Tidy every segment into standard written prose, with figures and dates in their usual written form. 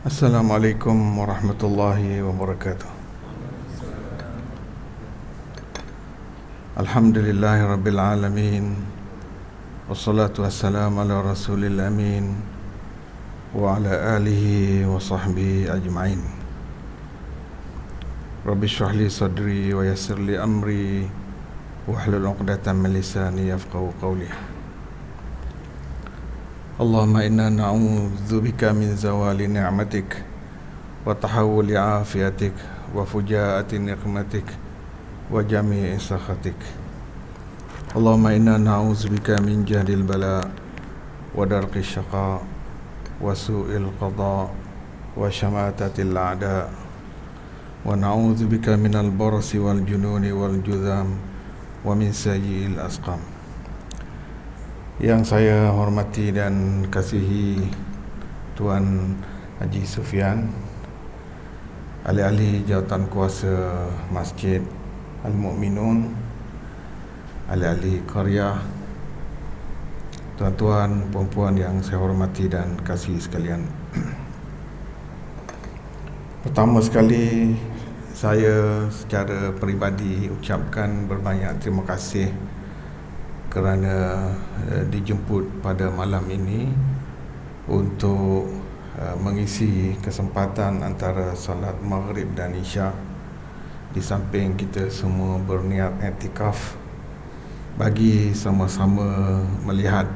Assalamualaikum warahmatullahi wabarakatuh. Alhamdulillahi rabbil alamin. Wassalatu wassalamu ala rasulil amin wa ala alihi wa sahbihi ajma'in. Rabbi shrah li sadri wa yassir li amri wahlul 'uqdatam min lisani yafqahu qawli. Allahumma inna na'udzubika min zawali ni'matik wa tahawuli afiatik wa fujaati niqmatik wa jami'i sakhatik. Allahumma inna na'udzubika min jahdil bala wa darqi syaqa wa su'il qada wa syamatatil a'da wa na'udzubika minal barasi wal jununi wal judham wa min sayyi'il asqam. Yang saya hormati dan kasihi Tuan Haji Sufyan, ahli-ahli jawatan kuasa Masjid Al-Mu'minun, ahli-ahli qaryah, tuan-tuan, puan-puan yang saya hormati dan kasihi sekalian. Pertama sekali, saya secara peribadi ucapkan berbanyak terima kasih kerana dijemput pada malam ini untuk mengisi kesempatan antara salat maghrib dan isyak, di samping kita semua berniat i'tikaf bagi sama-sama melihat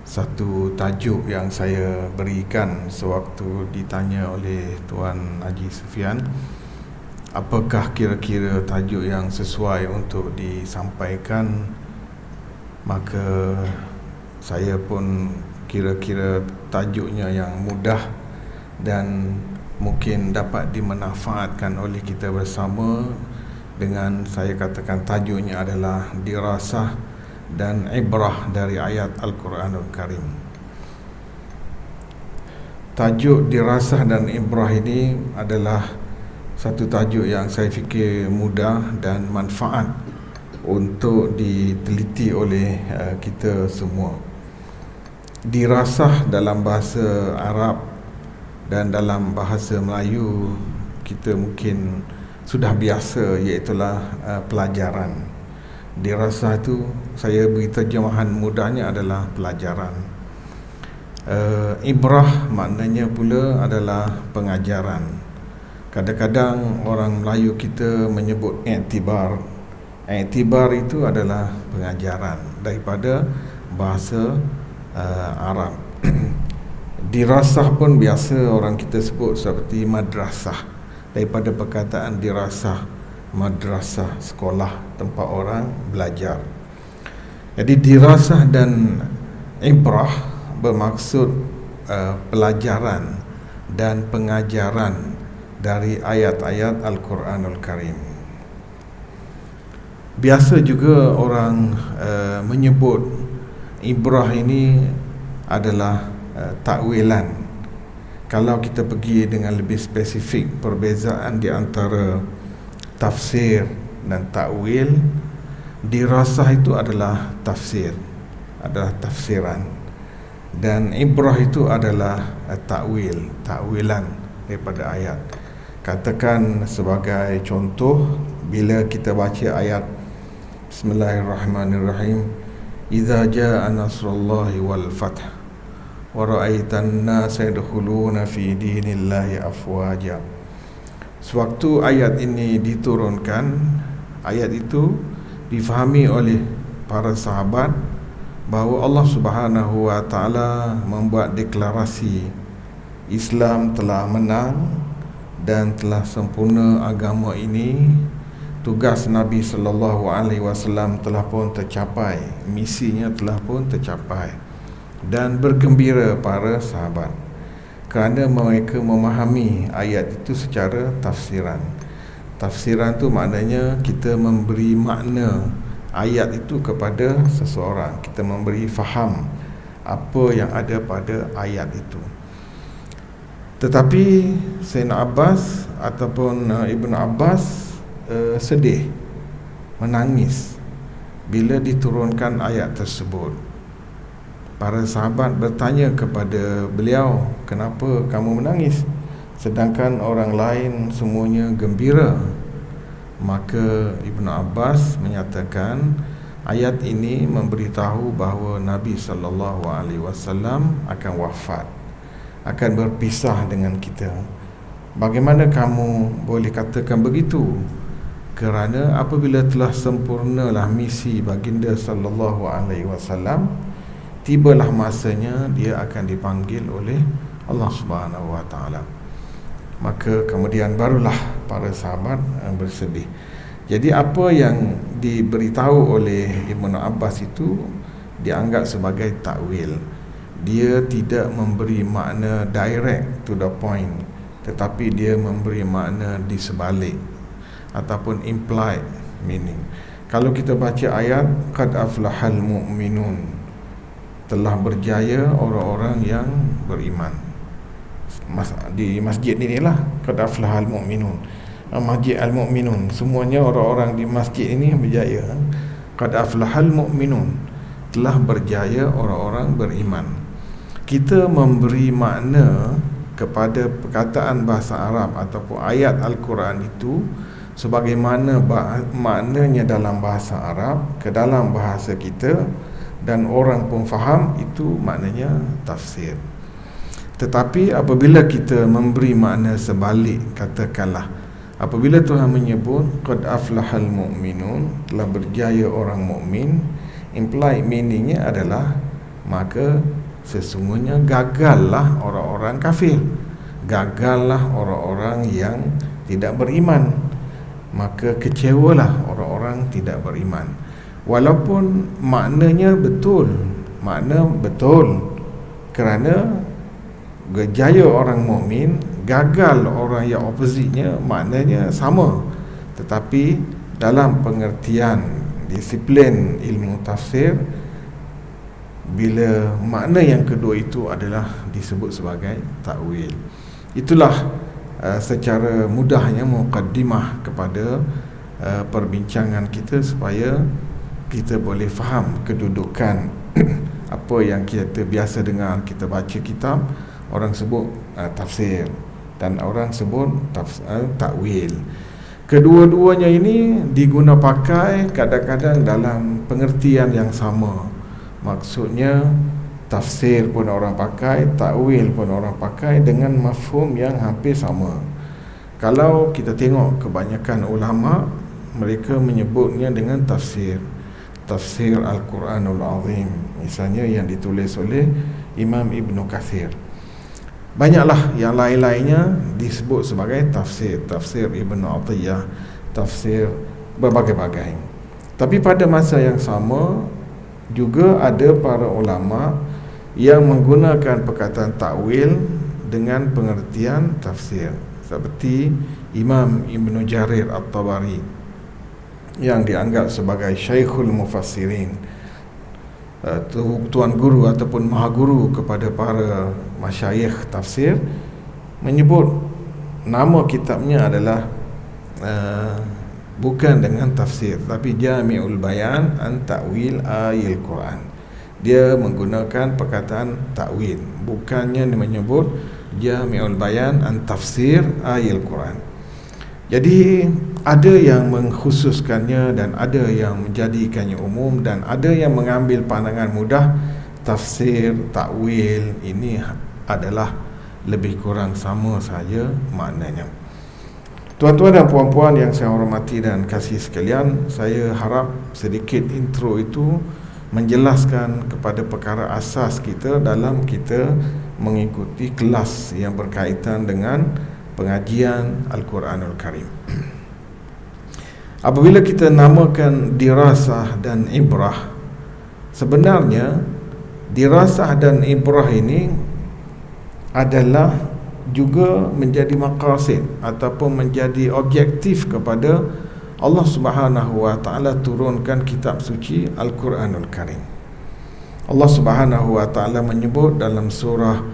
satu tajuk yang saya berikan sewaktu ditanya oleh Tuan Haji Sufyan, apakah kira-kira tajuk yang sesuai untuk disampaikan. Maka saya pun kira-kira tajuknya yang mudah dan mungkin dapat dimanfaatkan oleh kita bersama, dengan saya katakan tajuknya adalah dirasah dan ibrah dari ayat Al-Quranul Karim. Tajuk dirasah dan ibrah ini adalah satu tajuk yang saya fikir mudah dan manfaat untuk diteliti oleh kita semua. Dirasah dalam bahasa Arab dan dalam bahasa Melayu kita mungkin sudah biasa, iaitulah pelajaran. Dirasah itu saya beri terjemahan mudahnya adalah pelajaran. Ibrah maknanya pula adalah pengajaran. Kadang-kadang orang Melayu kita menyebut i'tibar. I'tibar itu adalah pengajaran daripada bahasa Arab. Dirasah pun biasa orang kita sebut seperti madrasah, daripada perkataan dirasah, madrasah, sekolah, tempat orang belajar. Jadi dirasah dan ibrah bermaksud pelajaran dan pengajaran dari ayat-ayat Al-Quranul Karim. Biasa juga orang menyebut ibrah ini adalah takwilan. Kalau kita pergi dengan lebih spesifik perbezaan di antara tafsir dan takwil, dirasah itu adalah tafsir, adalah tafsiran, dan ibrah itu adalah takwil, takwilan daripada ayat. Katakan sebagai contoh, bila kita baca ayat Bismillahirrahmanirrahim, idza jaa nasrullahi wal fath wa ra'aitan nasa yadkhuluna fi dinillahi afwaja. Sewaktu ayat ini diturunkan, ayat itu difahami oleh para sahabat bahawa Allah Subhanahu wa taala membuat deklarasi Islam telah menang dan telah sempurna agama ini. Tugas Nabi sallallahu alaihi wasallam telah pun tercapai, misinya telah pun tercapai. Dan bergembira para sahabat kerana mereka memahami ayat itu secara tafsiran. Tafsiran tu maknanya kita memberi makna ayat itu kepada seseorang, kita memberi faham apa yang ada pada ayat itu. Tetapi Sayyidina Abbas ataupun Ibnu Abbas sedih, menangis bila diturunkan ayat tersebut. Para sahabat bertanya kepada beliau, kenapa kamu menangis sedangkan orang lain semuanya gembira? Maka Ibnu Abbas menyatakan ayat ini memberitahu bahawa Nabi sallallahu alaihi wasallam akan wafat, akan berpisah dengan kita. Bagaimana kamu boleh katakan begitu? Kerana apabila telah sempurnalah misi baginda sallallahu alaihi wasallam, tibalah masanya dia akan dipanggil oleh Allah Subhanahu wa taala. Maka kemudian barulah para sahabat bersedih. Jadi apa yang diberitahu oleh Ibnu Abbas itu dianggap sebagai takwil. Dia tidak memberi makna direct to the point, tetapi dia memberi makna di sebalik ataupun implied meaning. Kalau kita baca ayat qad aflahal mu'minun, telah berjaya orang-orang yang beriman. Di masjid inilah qad aflahal mu'minun, Masjid al-mu'minun, semuanya orang-orang di masjid ini berjaya. Qad aflahal mu'minun, telah berjaya orang-orang beriman. Kita memberi makna kepada perkataan bahasa Arab ataupun ayat Al-Quran itu sebagaimana maknanya dalam bahasa Arab ke dalam bahasa kita, dan orang pun faham, itu maknanya tafsir. Tetapi apabila kita memberi makna sebalik, katakanlah apabila Tuhan menyebut qad aflahal mu'minun, telah berjaya orang mukmin, implied meaningnya adalah maka sesungguhnya gagallah orang-orang kafir, gagallah orang-orang yang tidak beriman, maka kecewalah orang-orang tidak beriman. Walaupun maknanya betul, makna betul, kerana gejaya orang mukmin, gagal orang yang opposite-nya, maknanya sama. Tetapi dalam pengertian disiplin ilmu tafsir, bila makna yang kedua itu adalah disebut sebagai takwil. Itulah secara mudahnya muqaddimah kepada perbincangan kita, supaya kita boleh faham kedudukan apa yang kita biasa dengar. Kita baca kitab, orang sebut tafsir dan orang sebut takwil. Kedua-duanya ini diguna pakai kadang-kadang dalam pengertian yang sama. Maksudnya tafsir pun orang pakai, takwil pun orang pakai dengan mafhum yang hampir sama. Kalau kita tengok kebanyakan ulama, mereka menyebutnya dengan tafsir Al-Quranul Azim, misalnya yang ditulis oleh Imam Ibn Kathir. Banyaklah yang lain-lainnya disebut sebagai tafsir Ibn Atiyah, tafsir berbagai-bagai. Tapi pada masa yang sama juga ada para ulama yang menggunakan perkataan takwil dengan pengertian tafsir, seperti Imam Ibn Jarir At-Tabari yang dianggap sebagai Syekhul Mufassirin, tuan guru ataupun maha guru kepada para masyayikh tafsir, menyebut nama kitabnya adalah bukan dengan tafsir, tapi Jami'ul Bayan an Ta'wil Ayil Quran. Dia menggunakan perkataan takwil, bukannya menyebut Jami'ul Bayan an Tafsir Ayil Quran. Jadi ada yang mengkhususkannya dan ada yang menjadikannya umum, dan ada yang mengambil pandangan mudah. Tafsir, takwil ini adalah lebih kurang sama saja maknanya. Tuan-tuan dan puan-puan yang saya hormati dan kasih sekalian, saya harap sedikit intro itu menjelaskan kepada perkara asas kita dalam kita mengikuti kelas yang berkaitan dengan pengajian Al-Quranul Karim. Apabila kita namakan dirasah dan ibrah, sebenarnya dirasah dan ibrah ini adalah juga menjadi maqasid ataupun menjadi objektif kepada Allah Subhanahu wa taala turunkan kitab suci Al-Quranul Karim. Allah Subhanahu wa taala menyebut dalam surah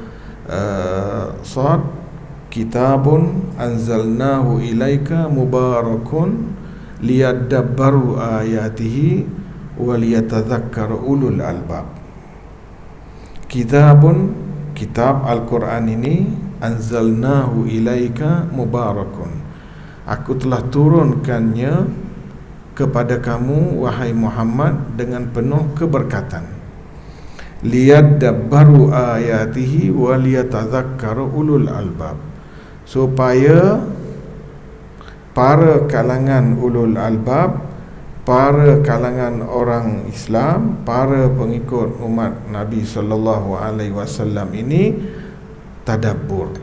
Sad, kitabun anzalnahu ilaika mubarakun liyadabbaru ayatihi wa liyatadhakkara ulul albab. Kitabun, kitab Al-Quran ini, anzalnahu ilaika mubarakun, aku telah turunkannya kepada kamu wahai Muhammad dengan penuh keberkatan. Liyadabbaru ayatihi wa liyatadhakkara ulul albab, supaya para kalangan ulul albab, para kalangan orang Islam, para pengikut umat Nabi sallallahu alaihi wasallam ini tadabbur,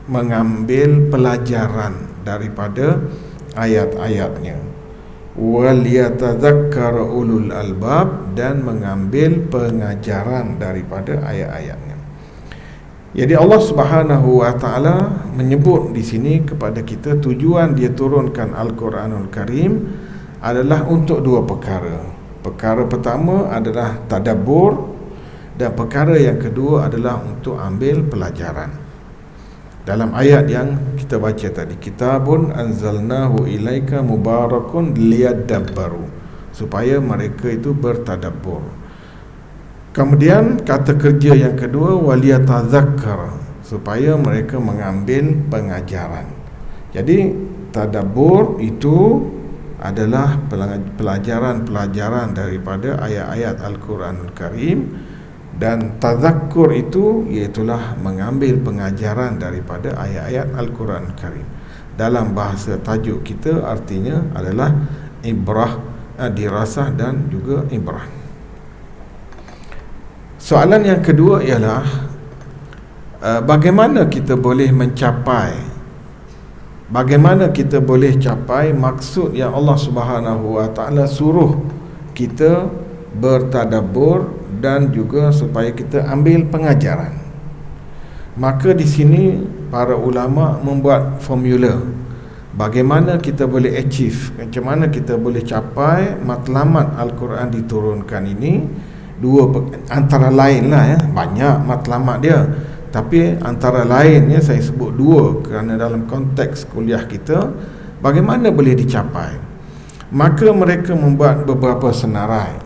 mengambil pelajaran daripada ayat-ayatnya. Wal yatadzakkara ulul albab, dan mengambil pengajaran daripada ayat-ayatnya. Jadi Allah Subhanahu wa taala menyebut di sini kepada kita tujuan dia turunkan Al-Quranul Karim adalah untuk dua perkara. Perkara pertama adalah tadabbur, dan perkara yang kedua adalah untuk ambil pelajaran. Dalam ayat yang kita baca tadi, kitabun anzalnahu ilaika mubarakun liyadabbaru, supaya mereka itu bertadabbur. Kemudian kata kerja yang kedua, waliyatadzakkar, supaya mereka mengambil pengajaran. Jadi tadabbur itu adalah pelajaran-pelajaran daripada ayat-ayat Al-Quranul Karim, dan tazakkur itu iaitulah mengambil pengajaran daripada ayat-ayat Al-Quranul Karim. Dalam bahasa tajuk kita artinya adalah ibrah, dirasah dan juga ibrah. Soalan yang kedua ialah bagaimana kita boleh mencapai, bagaimana kita boleh capai maksud yang Allah Subhanahu wa taala suruh kita bertadabbur dan juga supaya kita ambil pengajaran. Maka di sini para ulama membuat formula bagaimana kita boleh achieve, macam mana kita boleh capai matlamat Al-Quran diturunkan ini. Dua antara lain lah ya, banyak matlamat dia, tapi antara lainnya saya sebut dua kerana dalam konteks kuliah kita bagaimana boleh dicapai. Maka mereka membuat beberapa senarai.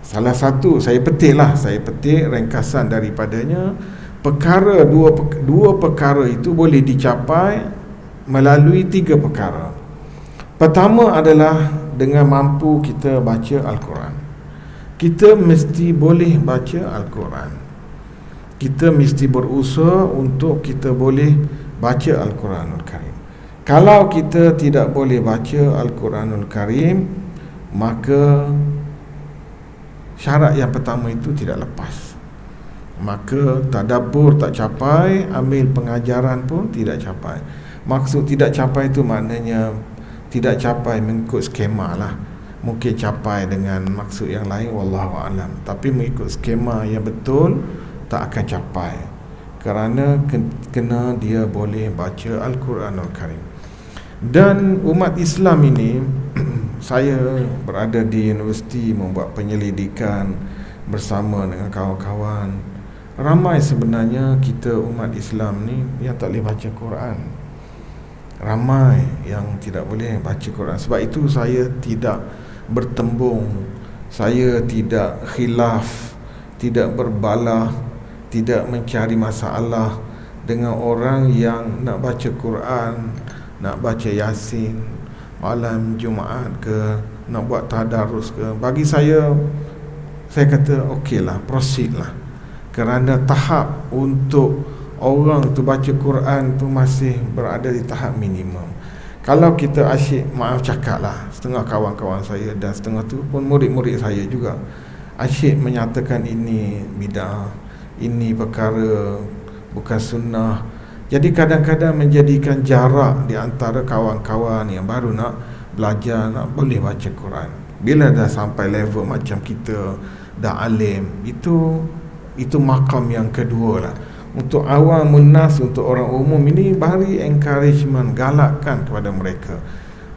Salah satu saya petik ringkasan daripadanya. Dua perkara itu boleh dicapai melalui tiga perkara. Pertama adalah dengan mampu kita baca Al-Quran. Kita mesti boleh baca Al-Quran. Kita mesti berusaha untuk kita boleh baca Al-Quranul Karim. Kalau kita tidak boleh baca Al-Quranul Karim, maka syarat yang pertama itu tidak lepas. Maka tadabbur tak capai, ambil pengajaran pun tidak capai. Maksud tidak capai itu maknanya tidak capai mengikut skema lah. Mungkin capai dengan maksud yang lain, wallahu alam. Tapi mengikut skema yang betul tak akan capai, kerana kena dia boleh baca Al-Quranul Karim. Dan umat Islam ini saya berada di universiti membuat penyelidikan bersama dengan kawan-kawan. Ramai sebenarnya kita umat Islam ni yang tak boleh baca Quran. Ramai yang tidak boleh baca Quran. Sebab itu saya tidak bertembung, saya tidak khilaf, tidak berbalah, tidak mencari masalah dengan orang yang nak baca Quran nak baca Yasin malam Jumaat ke, nak buat tadarus ke, bagi saya kata okeylah, proceed lah. Kerana tahap untuk orang tu baca Quran tu masih berada di tahap minimum. Kalau kita asyik, maaf cakap lah, setengah kawan-kawan saya dan setengah tu pun murid-murid saya juga asyik menyatakan ini bid'ah, ini perkara bukan sunnah. Jadi kadang-kadang menjadikan jarak di antara kawan-kawan yang baru nak belajar, nak boleh baca Quran. Bila dah sampai level macam kita dah alim, itu makam yang kedua lah. Untuk awam nas, untuk orang umum ini, beri encouragement, galakkan kepada mereka.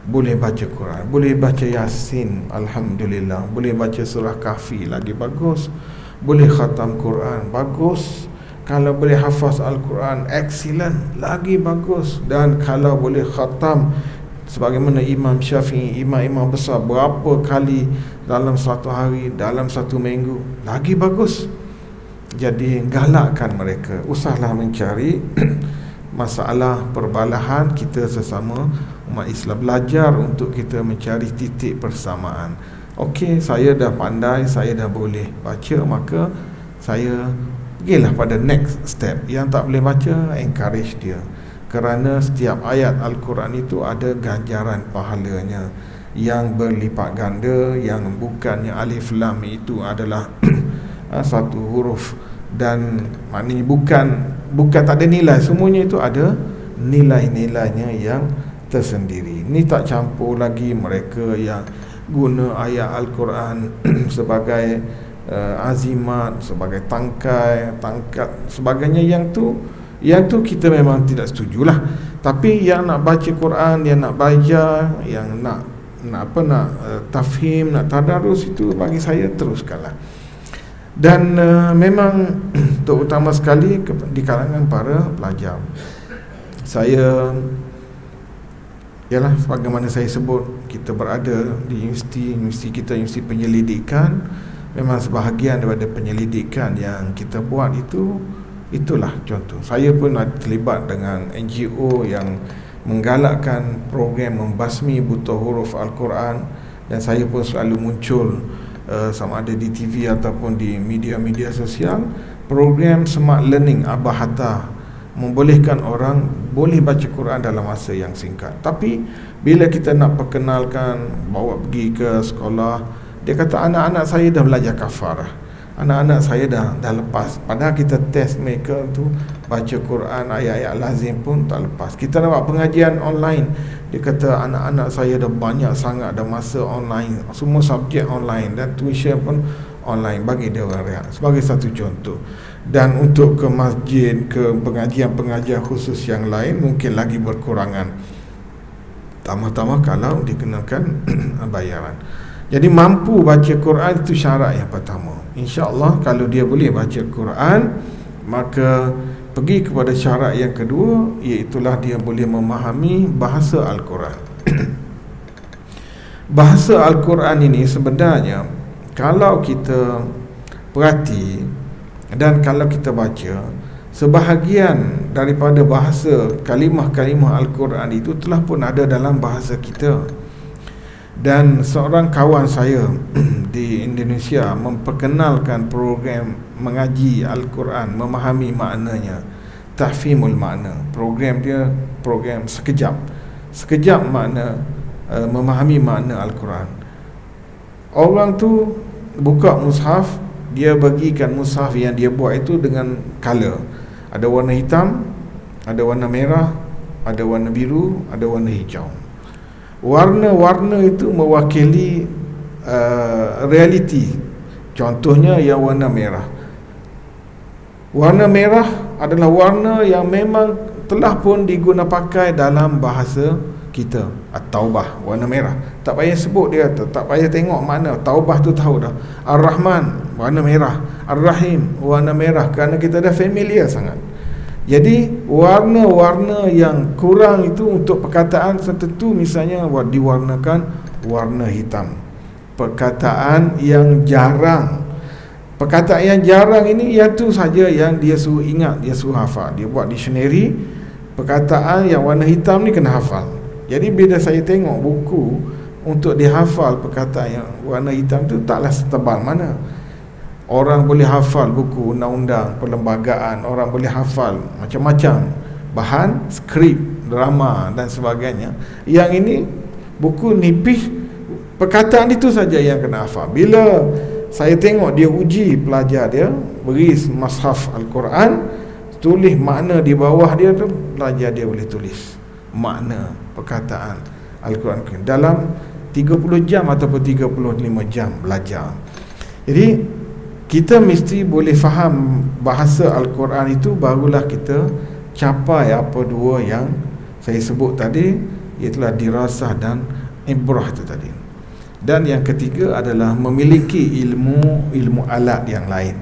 Boleh baca Quran, boleh baca Yasin, alhamdulillah. Boleh baca surah Kahfi, lagi bagus. Boleh khatam Quran, bagus. Kalau boleh hafaz Al-Quran, excellent, lagi bagus. Dan kalau boleh khatam sebagaimana Imam Syafi'i, imam-imam besar, berapa kali dalam satu hari, dalam satu minggu, lagi bagus. Jadi galakkan mereka, usahlah mencari masalah perbalahan kita sesama umat Islam. Belajar untuk kita mencari titik persamaan. Okey, saya dah pandai, saya dah boleh baca, maka saya pergilah pada next step. Yang tak boleh baca, encourage dia. Kerana setiap ayat Al-Quran itu ada ganjaran pahalanya yang berlipat ganda, yang bukannya alif lam itu adalah satu huruf, dan maknanya bukan tak ada nilai, semuanya itu ada nilai-nilainya yang tersendiri. Ni tak campur lagi mereka yang guna ayat Al-Quran sebagai azimat, sebagai tangkai, tangkat, sebagainya. Yang tu kita memang tidak setujulah. Tapi yang nak baca Quran, yang nak baca, yang nak tafhim, nak tadarus, itu bagi saya teruskanlah. Dan memang terutama sekali di kalangan para pelajar, saya ialah sebagaimana saya sebut, kita berada di universiti kita, universiti penyelidikan. Memang sebahagian daripada penyelidikan yang kita buat itulah contoh. Saya pun ada terlibat dengan NGO yang menggalakkan program membasmi buta huruf Al-Quran, dan saya pun selalu muncul sama ada di TV ataupun di media-media sosial, program Smart Learning Abah-Hatta, membolehkan orang boleh baca Quran dalam masa yang singkat. Tapi bila kita nak perkenalkan, bawa pergi ke sekolah, dia kata anak-anak saya dah belajar kafarah, anak-anak saya dah lepas. Padahal kita test mereka tu baca Quran, ayat-ayat lazim pun tak lepas. Kita nak buat pengajian online, dia kata anak-anak saya dah banyak sangat dah masa online, semua subjek online, dan tuition pun online. Bagi dia orang rehat sebagai satu contoh. Dan untuk ke masjid, ke pengajian-pengajian khusus yang lain mungkin lagi berkurangan, tambah-tambah kalau dikenakan bayaran. Jadi mampu baca Quran itu syarat yang pertama. InsyaAllah kalau dia boleh baca Quran, maka pergi kepada syarat yang kedua, iaitulah dia boleh memahami bahasa Al-Quran. Bahasa Al-Quran ini sebenarnya, kalau kita perhati dan kalau kita baca, sebahagian daripada bahasa kalimah-kalimah Al-Quran itu telah pun ada dalam bahasa kita. Dan seorang kawan saya di Indonesia memperkenalkan program mengaji Al-Quran, memahami maknanya, tahfimul makna. Program dia program sekejap makna, memahami makna Al-Quran. Orang tu buka mushaf, dia bagikan mushaf yang dia buat itu dengan color. Ada warna hitam, ada warna merah, ada warna biru, ada warna hijau. Warna-warna itu mewakili realiti. Contohnya yang warna merah. Warna merah adalah warna yang memang telah pun diguna pakai dalam bahasa kita. At-Taubah, warna merah. Tak payah sebut dia, tak payah tengok mana. Taubah tu tahu dah. Ar-Rahman, warna merah. Ar-Rahim, warna merah. Kerana kita dah familiar sangat. Jadi warna-warna yang kurang itu untuk perkataan tertentu, misalnya diwarnakan warna hitam. Perkataan yang jarang, perkataan yang jarang ini, yang tu saja yang dia suruh ingat, dia suruh hafal. Dia buat dictionary perkataan yang warna hitam ni kena hafal. Jadi bila saya tengok buku untuk dihafal perkataan yang warna hitam tu taklah setebal mana. Orang boleh hafal buku undang-undang perlembagaan, orang boleh hafal macam-macam bahan, skrip, drama dan sebagainya. Yang ini buku nipis, perkataan itu saja yang kena hafal. Bila saya tengok dia uji pelajar dia, beri mushaf Al-Quran, tulis makna di bawah dia tu, pelajar dia boleh tulis makna perkataan Al-Quran dalam 30 jam ataupun 35 jam belajar. Jadi kita mesti boleh faham bahasa Al-Quran itu, barulah kita capai apa dua yang saya sebut tadi, iaitulah dirasah dan ibrah itu tadi. Dan yang ketiga adalah memiliki ilmu alat yang lain.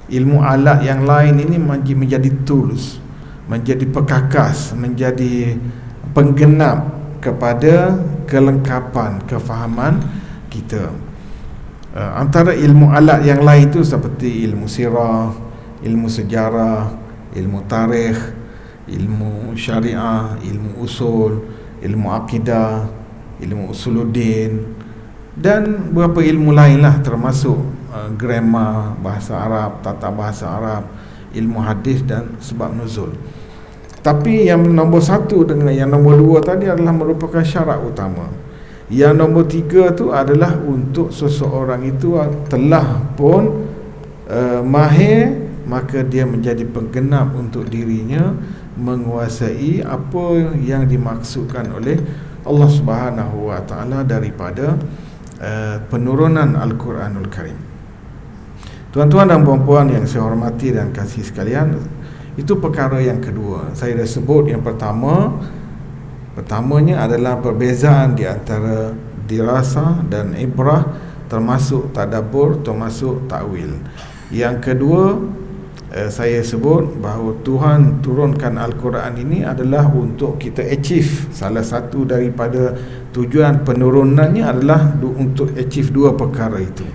Ilmu alat yang lain ini menjadi tools, menjadi pekakas, menjadi penggenap kepada kelengkapan kefahaman kita. Antara ilmu alat yang lain itu seperti ilmu sirah, ilmu sejarah, ilmu tarikh, ilmu syariah, ilmu usul, ilmu akidah, ilmu usuluddin, dan beberapa ilmu lainlah, termasuk grammar, bahasa Arab, tata bahasa Arab, ilmu hadis dan sebab nuzul. Tapi yang nombor satu dengan yang nombor dua tadi adalah merupakan syarat utama. Yang nombor tiga tu adalah untuk seseorang itu telah pun mahir, maka dia menjadi penggenap untuk dirinya menguasai apa yang dimaksudkan oleh Allah Subhanahu wa taala daripada penurunan Al-Quranul Karim. Tuan-tuan dan puan-puan yang saya hormati dan kasih sekalian, itu perkara yang kedua. Saya dah sebut yang pertamanya adalah perbezaan di antara dirasah dan ibrah, termasuk tadabbur, termasuk takwil. Yang kedua, saya sebut bahawa Tuhan turunkan Al-Quran ini adalah untuk kita achieve. Salah satu daripada tujuan penurunannya adalah untuk achieve dua perkara itu.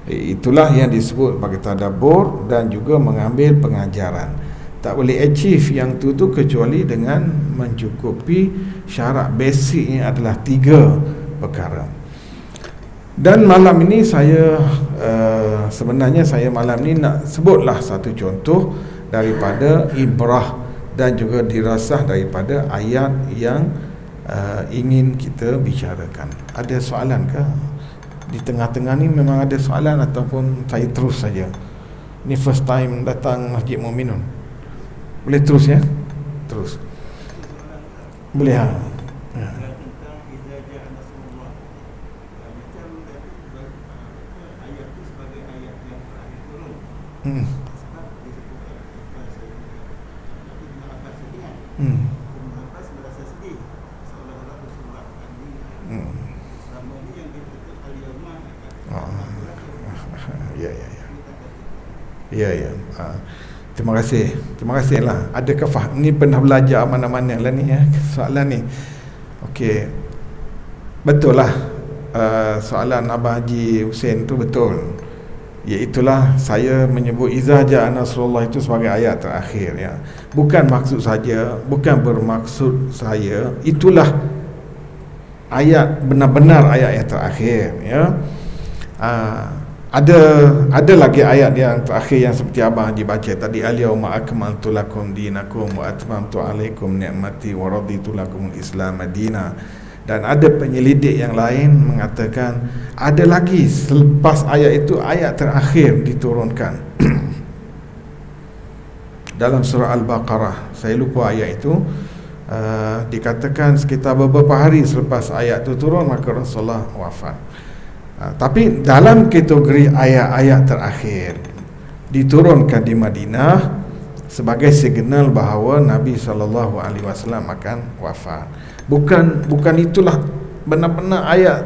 Itulah yang disebut sebagai tadabbur dan juga mengambil pengajaran. Tak boleh achieve yang tu kecuali dengan mencukupi syarat basicnya adalah tiga perkara. Dan malam ini saya sebenarnya saya malam ini nak sebutlah satu contoh daripada ibrah dan juga dirasah daripada ayat yang ingin kita bicarakan. Ada soalan ke? Di tengah-tengah ni memang ada soalan ataupun saya terus saja? Ini first time datang Masjid Mu'minun. Boleh terus ya? Terus. Boleh ha? Ya. Ya. Terima kasihlah. Adakah ni pernah belajar mana-mana lah ni ya, soalan ni. Okey. Betul lah, soalan Abang Haji Hussein tu betul. Iaitulah saya menyebut iza ja'a nasrullah itu sebagai ayat terakhir ya. Bukan bermaksud saya itulah ayat benar-benar ayat yang terakhir ya. Ada lagi ayat yang terakhir yang seperti abang Haji baca tadi, al-yauma akmaltu lakum dinakum wa atmamtu alaikum ni'mati wa raditu lakumul Islam madina. Dan ada penyelidik yang lain mengatakan ada lagi selepas ayat itu ayat terakhir diturunkan dalam surah Al-Baqarah. Saya lupa ayat itu. Dikatakan sekitar beberapa hari selepas ayat itu turun maka Rasulullah wafat. Tapi dalam kategori ayat-ayat terakhir diturunkan di Madinah sebagai signal bahawa Nabi SAW akan wafat. Bukan itulah benar-benar ayat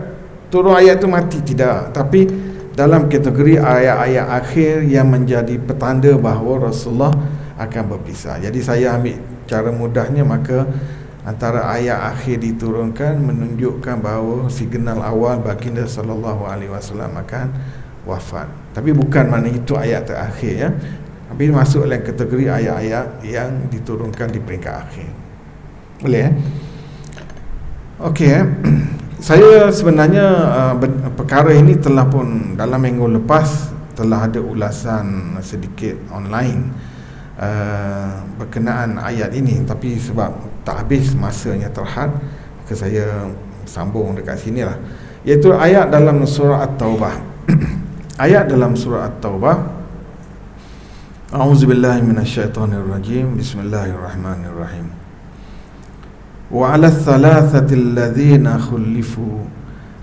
turun ayat itu mati, tidak. Tapi dalam kategori ayat-ayat akhir yang menjadi petanda bahawa Rasulullah akan berpisah. Jadi saya ambil cara mudahnya, maka antara ayat akhir diturunkan menunjukkan bahawa signal awal baginda sallallahu alaihi wasallam akan wafat. Tapi bukan makna itu ayat terakhir ya. Tapi masuk dalam kategori ayat-ayat yang diturunkan di peringkat akhir. Boleh Okey saya sebenarnya perkara ini telah pun dalam minggu lepas telah ada ulasan sedikit online berkenaan ayat ini, tapi sebab tak habis masanya terhad, maka saya sambung dekat sini lah, iaitu ayat dalam surah At-Taubah. Ayat dalam surah At-Taubah, A'udzubillahi minasyaitonirrajim, Bismillahirrahmanirrahim. Wa 'ala ats-tsalatsati alladziina khulifu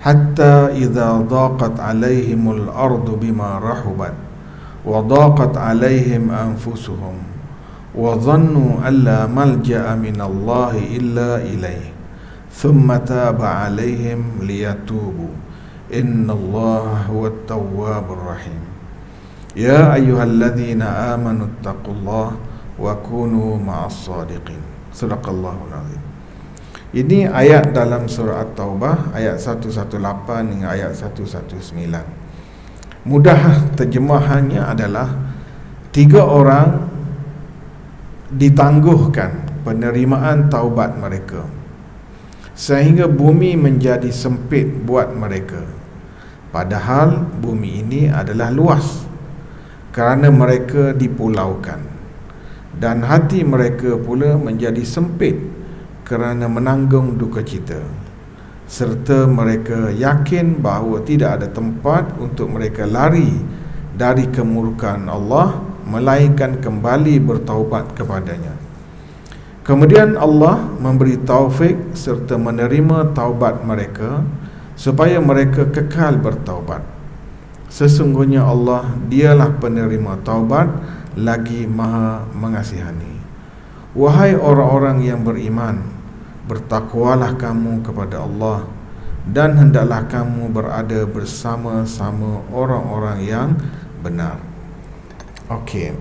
hatta idza dhaqat 'alaihimul ardu bima rahubat wa dhaqat 'alaihim anfusuhum wa dhannu an la malja'a minallahi illa ilaihi thumma taba 'alaihim liyatubu innallaha huwat tawwabur rahim. Ya ayyuhalladzina amanu taqullaha wa kunu ma'as shadiqin. Sadaqallahul azim. Ini ayat dalam surah At-Taubah ayat 118 hingga ayat 119. Mudah terjemahannya adalah 3 orang ditangguhkan penerimaan taubat mereka sehingga bumi menjadi sempit buat mereka, padahal bumi ini adalah luas kerana mereka dipulaukan, dan hati mereka pula menjadi sempit kerana menanggung duka cita, serta mereka yakin bahawa tidak ada tempat untuk mereka lari dari kemurkaan Allah melainkan kembali bertaubat kepadanya. Kemudian Allah memberi taufik serta menerima taubat mereka supaya mereka kekal bertaubat. Sesungguhnya Allah dialah penerima taubat lagi Maha mengasihani. Wahai orang-orang yang beriman, bertakwalah kamu kepada Allah dan hendaklah kamu berada bersama-sama orang-orang yang benar. Okey.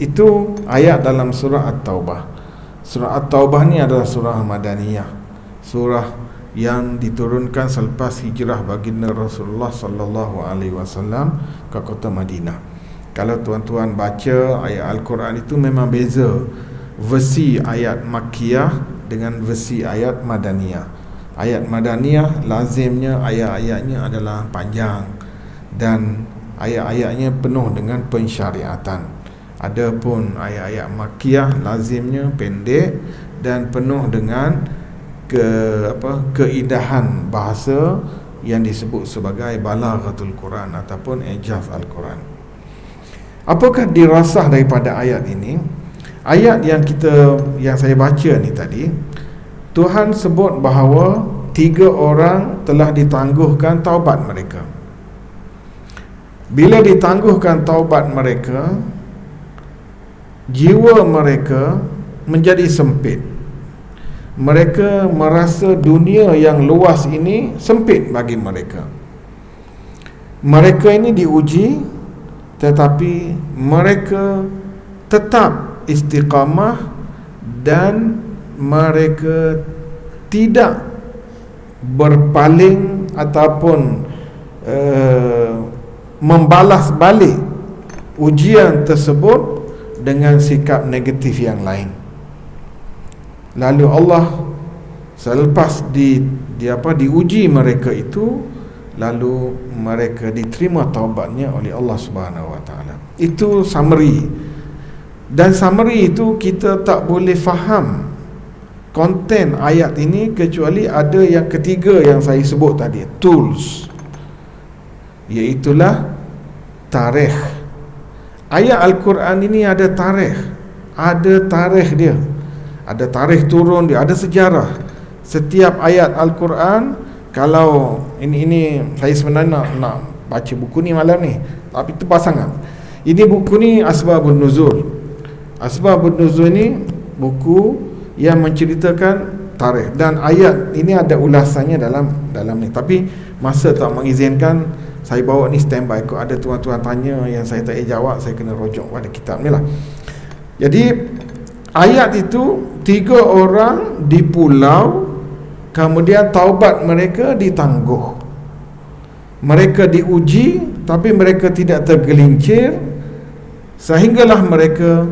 Itu ayat dalam surah At-Taubah. Surah At-Taubah ni adalah surah Madaniyah, surah yang diturunkan selepas hijrah baginda Rasulullah sallallahu alaihi wasallam ke kota Madinah. Kalau tuan-tuan baca ayat Al-Quran itu memang beza versi ayat Makkiyah dengan versi ayat Madaniyah. Ayat Madaniyah lazimnya ayat-ayatnya adalah panjang dan ayat-ayatnya penuh dengan pensyariatan. Adapun ayat-ayat Makkiyah lazimnya pendek dan penuh dengan keindahan bahasa yang disebut sebagai balaghatul Quran ataupun ijaz Al-Quran. Apakah dirasah daripada ayat ini? Ayat yang saya baca ni tadi, Tuhan sebut bahawa 3 orang telah ditangguhkan taubat mereka. Bila ditangguhkan taubat mereka, jiwa mereka menjadi sempit. Mereka merasa dunia yang luas ini sempit bagi mereka. Mereka ini diuji, tetapi mereka tetap istiqamah dan mereka tidak berpaling ataupun membalas balik ujian tersebut dengan sikap negatif yang lain. Lalu Allah selepas diuji mereka itu, lalu mereka diterima taubatnya oleh Allah Subhanahu Wa Taala. Itu summary. Dan summary itu kita tak boleh faham konten ayat ini kecuali ada yang ketiga yang saya sebut tadi, tools, iaitulah tarikh. Ayat Al-Quran ini ada tarikh, dia, ada tarikh turun dia, ada sejarah. Setiap ayat Al-Quran, kalau ini saya sebenarnya nak baca buku ni malam ni, tapi terpasangan. Ini buku ni Asbabun Nuzul. Asbabun Nuzul ni buku yang menceritakan tarikh, dan ayat ini ada ulasannya dalam ni. Tapi masa tak mengizinkan saya bawa ni standby. Kalau ada tuan-tuan tanya yang saya tak jawab, saya kena rujuk pada kitab ni lah. Jadi ayat itu 3 orang di pulau, kemudian taubat mereka ditangguh. Mereka diuji, tapi mereka tidak tergelincir, sehinggalah mereka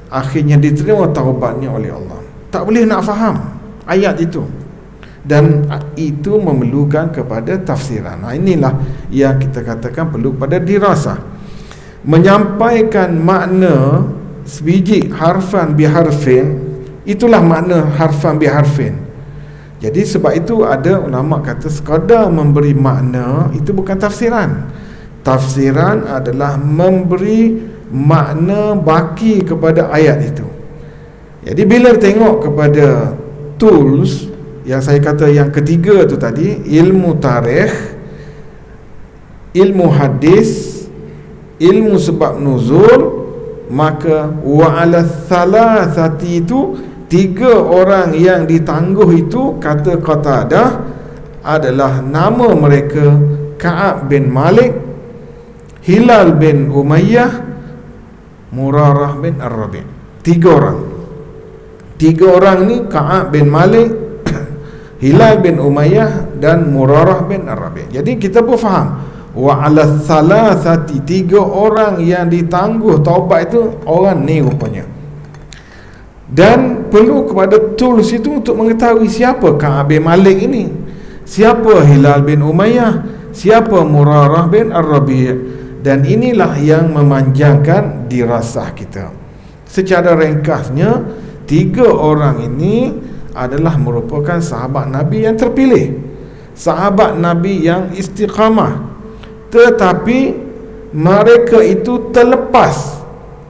akhirnya diterima taubatnya oleh Allah. Tak boleh nak faham ayat itu, dan itu memerlukan kepada tafsiran. Inilah yang kita katakan perlu pada dirasah, menyampaikan makna sebiji harfan biharfin. Itulah makna harfan biharfin. Jadi sebab itu ada ulama kata sekadar memberi makna itu bukan tafsiran. Tafsiran adalah memberi makna baki kepada ayat itu. Jadi bila tengok kepada tools yang saya kata yang ketiga tu tadi, ilmu tarikh, ilmu hadis, ilmu sebab nuzul, maka wa ala thalathati itu, tiga orang yang ditangguh itu, kata Qatadah, adalah nama mereka Ka'ab bin Malik, Hilal bin Umayyah, Murarah bin Ar-Rabi'. Tiga orang ni Ka'ab bin Malik, Hilal bin Umayyah dan Murarah bin Ar-Rabi'. Jadi kita pun faham wa ala thalathati, tiga orang yang ditangguh taubat itu orang ni rupanya. Dan perlu kepada tools itu untuk mengetahui siapa Ka'ab bin Malik ini, siapa Hilal bin Umayyah, siapa Murarah bin Ar-Rabi'. Dan inilah yang memanjangkan dirasah kita. Secara ringkasnya, tiga orang ini adalah merupakan sahabat Nabi yang terpilih, sahabat Nabi yang istiqamah, tetapi mereka itu terlepas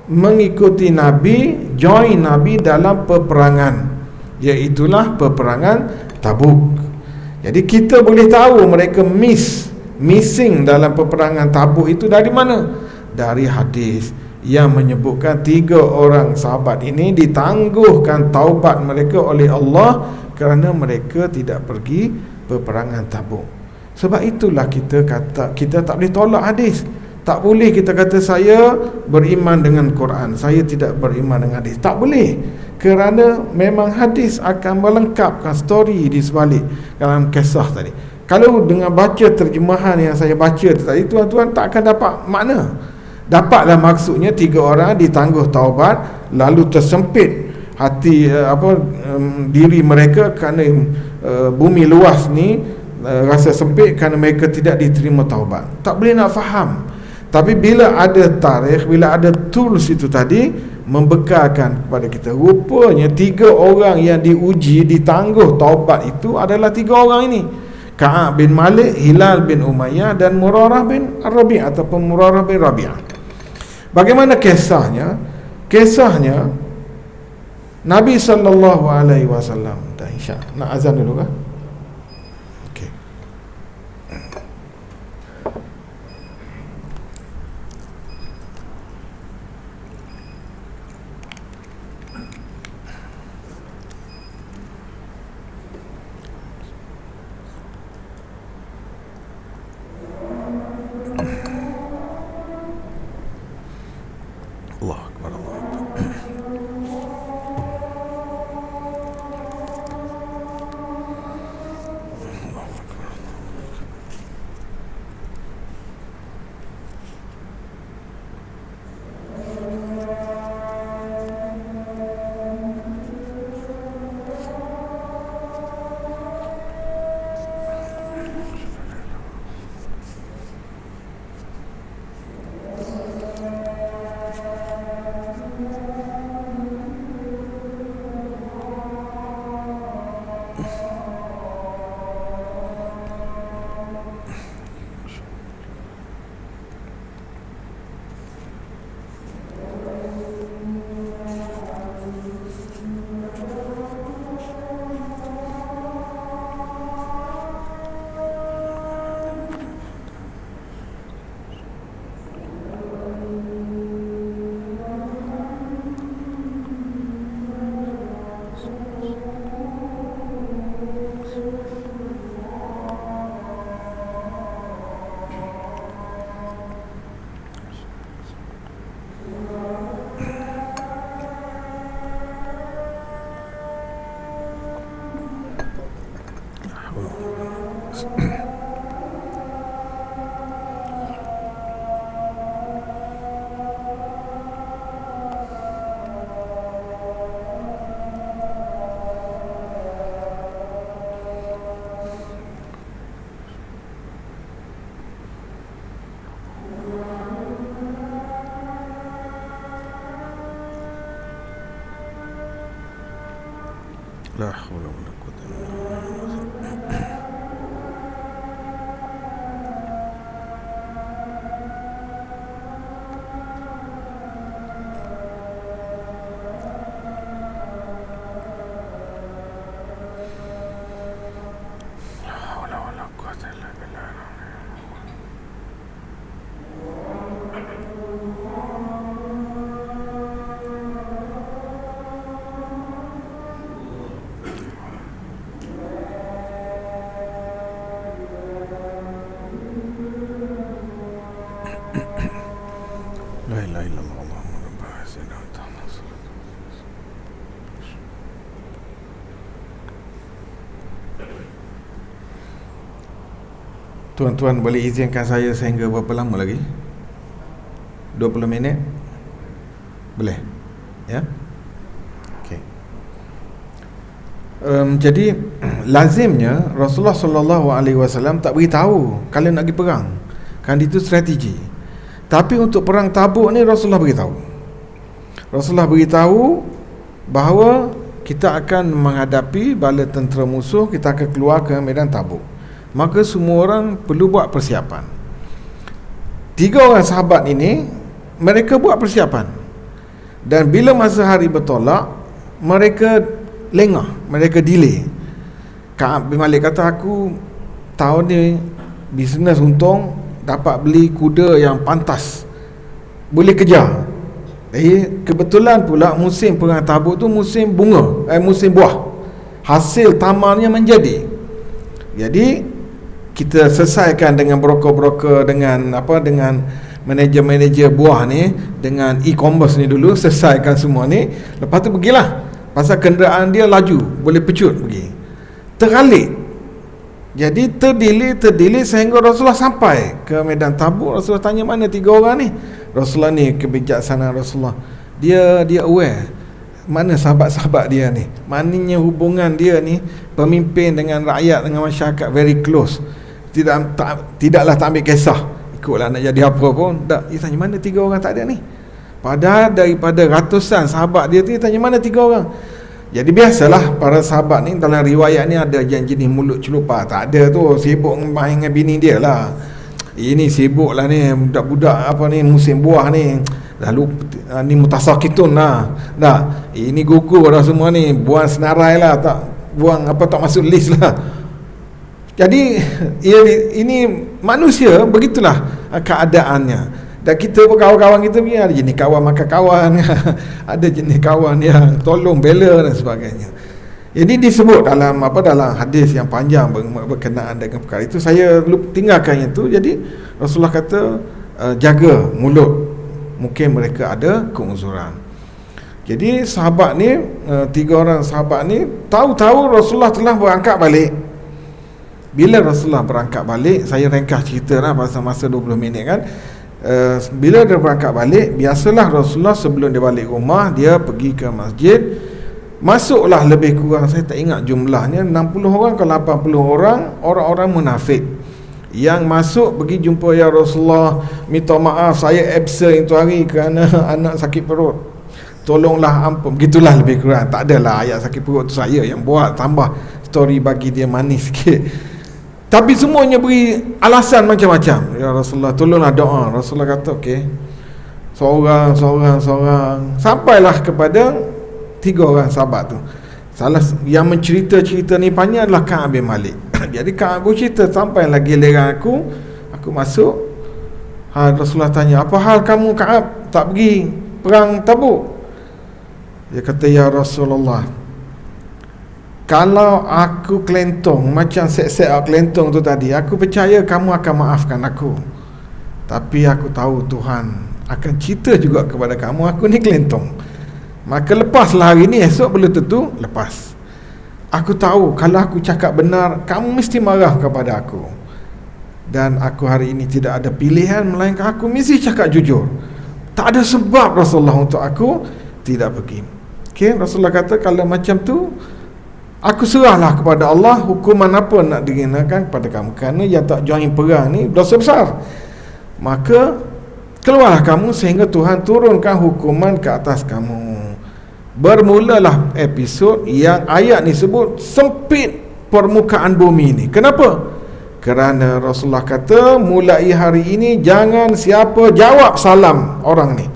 mengikuti Nabi, join Nabi dalam peperangan, iaitulah peperangan Tabuk. Jadi kita boleh tahu mereka missing dalam peperangan Tabuk itu dari mana? Dari hadis yang menyebutkan tiga orang sahabat ini ditangguhkan taubat mereka oleh Allah kerana mereka tidak pergi peperangan Tabuk. Sebab itulah kita kata kita tak boleh tolak hadis. Tak boleh kita kata saya beriman dengan Quran, saya tidak beriman dengan hadis. Tak boleh, kerana memang hadis akan melengkapkan story di sebalik dalam kisah tadi. Kalau dengan baca terjemahan yang saya baca tadi, tuan-tuan tak akan dapat makna. Dapatlah maksudnya tiga orang ditangguh taubat, lalu tersempit hati diri mereka kerana bumi luas ni rasa sempit kerana mereka tidak diterima taubat. Tak boleh nak faham. Tapi bila ada tarikh, bila ada tools itu tadi, membekalkan kepada kita, rupanya tiga orang yang diuji, ditangguh taubat itu adalah tiga orang ini, Ka'ab bin Malik, Hilal bin Umayyah dan Murarah bin Ar-Rabi' ataupun Murarah bin Rabi'ah. Bagaimana kisahnya? Kisahnya Nabi SAW. Dah insya nak azan dulu kan? Okey. Allah Akbar, Allah Akbar. haula wala quwwata illa billah. La ilaha illallah Allahumma rabbana sayyidina Muhammad. Tuan-tuan boleh izinkan saya sehingga berapa lama lagi? 20 minit? Boleh? Ya? Okey. Jadi lazimnya Rasulullah sallallahu alaihi wasallam tak beritahu kalau nak pergi perang. Kan itu strategi. Tapi untuk perang Tabuk ni Rasulullah beritahu. Rasulullah beritahu bahawa kita akan menghadapi bala tentera musuh, kita akan keluar ke medan Tabuk. Maka semua orang perlu buat persiapan. 3 orang sahabat ini mereka buat persiapan. Dan bila masa hari bertolak, mereka lengah, mereka delay. Ka'ab bin Malik kata, aku tahun ni bisnes untung, dapat beli kuda yang pantas, boleh kejar. Kebetulan pula musim perang Tabuk tu musim bunga, musim buah, hasil tamarnya menjadi. Jadi kita selesaikan dengan broker-broker, dengan manager-manager buah ni, dengan e-commerce ni dulu, selesaikan semua ni. Lepas tu pergilah, pasal kenderaan dia laju, boleh pecut pergi. Teralik. Jadi terdelay sehingga Rasulullah sampai ke medan Tabuk. Rasulullah tanya, mana 3 orang ni? Rasulullah ni kebijaksanaan Rasulullah, dia aware mana sahabat-sahabat dia ni, maknanya hubungan dia ni pemimpin dengan rakyat, dengan masyarakat very close. Tidaklah tak ambil kisah, ikutlah nak jadi apa pun. Tak, dia tanya mana 3 orang tak ada ni. Padahal daripada ratusan sahabat dia tu, dia tanya mana 3 orang. Jadi biasalah para sahabat ni, dalam riwayat ni ada yang jenis mulut celupar. Tak ada tu, sibuk main dengan bini dia lah. Ini sibuk lah ni, budak-budak apa ni, musim buah ni. Lalu ni mutasakitun lah. Tak, ini gugur dah semua ni, buang senarai lah, tak buang apa, tak masuk list lah. Jadi ini manusia, begitulah keadaannya. Dan kita kawan-kawan kita punya, ada jenis kawan makan kawan, ada jenis kawan yang tolong bela dan sebagainya. Jadi disebut dalam hadis yang panjang berkenaan dengan perkara itu. Saya tinggalkan yang itu. Jadi Rasulullah kata, jaga mulut, mungkin mereka ada keuzuran. Jadi sahabat ni, 3 orang sahabat ni tahu-tahu Rasulullah telah berangkat balik. Bila Rasulullah berangkat balik, saya ringkas cerita lah pasal masa 20 minit kan. Bila dia berangkat balik, biasalah Rasulullah sebelum dia balik rumah, dia pergi ke masjid. Masuklah lebih kurang, saya tak ingat jumlahnya, 60 orang ke 80 orang, orang-orang munafik yang masuk pergi jumpa, ya Rasulullah, minta maaf saya absent itu hari kerana anak sakit perut, tolonglah ampun. Begitulah lebih kurang. Tak adalah ayat sakit perut tu saya yang buat, tambah story bagi dia manis sikit. Tapi semuanya beri alasan macam-macam. Ya Rasulullah, tolonglah doa. Rasulullah kata okey. Seorang. Sampailah kepada 3 orang sahabat tu. Salah yang mencerita-cerita ni panjang adalah Ka'ab bin Malik. Jadi Ka'ab cerita, sampailah giliran aku masuk. Rasulullah tanya, apa hal kamu Ka'ab, tak pergi perang Tabuk? Dia kata, ya Rasulullah, kalau aku kelentong macam set-set kelentong tu tadi, aku percaya kamu akan maafkan aku. Tapi aku tahu Tuhan akan cerita juga kepada kamu, aku ni kelentong. Maka lepaslah hari ni, esok belum tentu lepas. Aku tahu kalau aku cakap benar, kamu mesti marah kepada aku. Dan aku hari ini tidak ada pilihan melainkan aku mesti cakap jujur. Tak ada sebab Rasulullah untuk aku tidak pergi. Okay, Rasulullah kata, kalau macam tu, aku serahlah kepada Allah, hukuman apa nak dikenakan kepada kamu. Kerana yang tak join perang ni dosa besar. Maka keluarlah kamu sehingga Tuhan turunkan hukuman ke atas kamu. Bermulalah episod yang ayat ni sebut sempit permukaan bumi ni. Kenapa? Kerana Rasulullah kata mulai hari ini jangan siapa jawab salam orang ni.